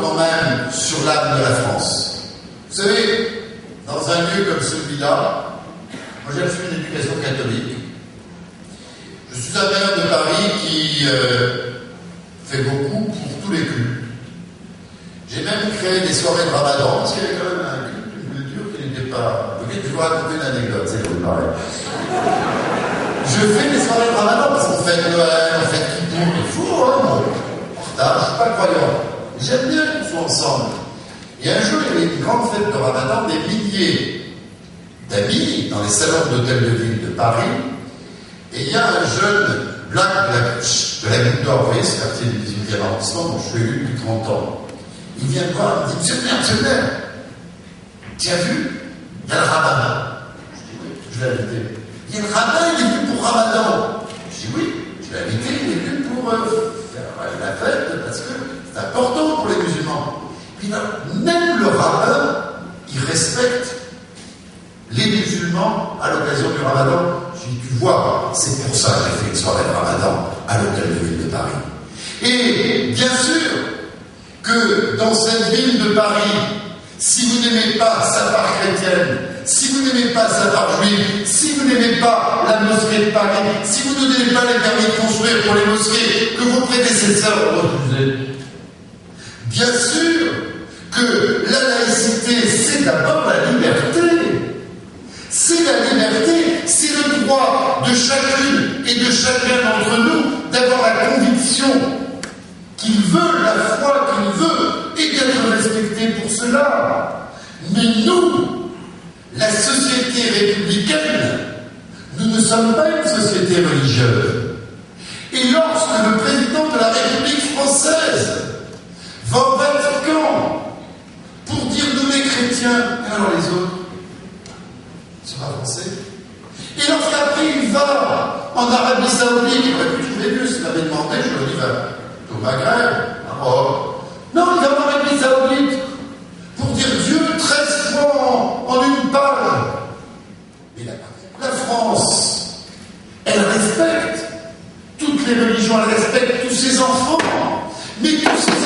quand même sur l'âme de la France. Vous savez, dans un lieu comme celui-là, moi j'ai reçu une éducation catholique. Je suis un maire de Paris qui fait beaucoup pour tous les cultes. J'ai même créé des soirées de Ramadan, parce qu'il y avait quand même un culte, une culture qui n'était pas... Je vais vous raconter une anecdote, c'est comme pareil. Je fais des soirées de Ramadan parce qu'on fait Noël, on fait Kippour, il faut, hein, bon. Je ne suis pas croyant. J'aime bien qu'on soit ensemble. Et un jour, il y avait une grande fête de Ramadan, des milliers d'amis dans les salons d'hôtels de ville de Paris. Et il y a un jeune black de la Goutte d'Or, vous voyez, ce quartier du 18e arrondissement, dont je suis élu depuis 30 ans. Il vient me voir, il me dit, Monsieur le maire, tu as vu? Il y a le Ramadan. Je dis oui, je l'ai invité. Il y a le rabbin, il est venu pour Ramadan. Je dis oui, je l'ai invité, il est venu pour faire la fête, parce que c'est important pour les musulmans. Puis là, même le rabbin, il respecte les musulmans à l'occasion du Ramadan. Je dis, tu vois, c'est pour ça que j'ai fait une soirée de Ramadan à l'hôtel de ville de Paris. Et bien sûr que dans cette ville de Paris, si vous n'aimez pas sa part chrétienne, si vous n'aimez pas sa part juive, si vous n'aimez pas la mosquée de Paris, si vous ne donnez pas les permis de construire pour les mosquées que vos prédécesseurs ont refusé, bien sûr que la laïcité, c'est d'abord la liberté. C'est la liberté, c'est le droit de chacune et de chacun d'entre nous d'avoir la conviction qu'il veut, la foi qu'il veut, et d'être respecté pour cela. Mais nous, la société républicaine, nous ne sommes pas une société religieuse. Et lorsque le président de la République française va au Vatican pour dire nous les chrétiens, et alors les autres ne sont pas français. Et lorsqu'après il va en Arabie Saoudite, il aurait pu trouver mieux s'il avait demandé, je lui dis, au Maghreb, à Rome. Non, il va en Arabie Saoudite pour dire Dieu 13 fois en une page. Mais la France, elle respecte toutes les religions, elle respecte tous ses enfants. Mais tous ces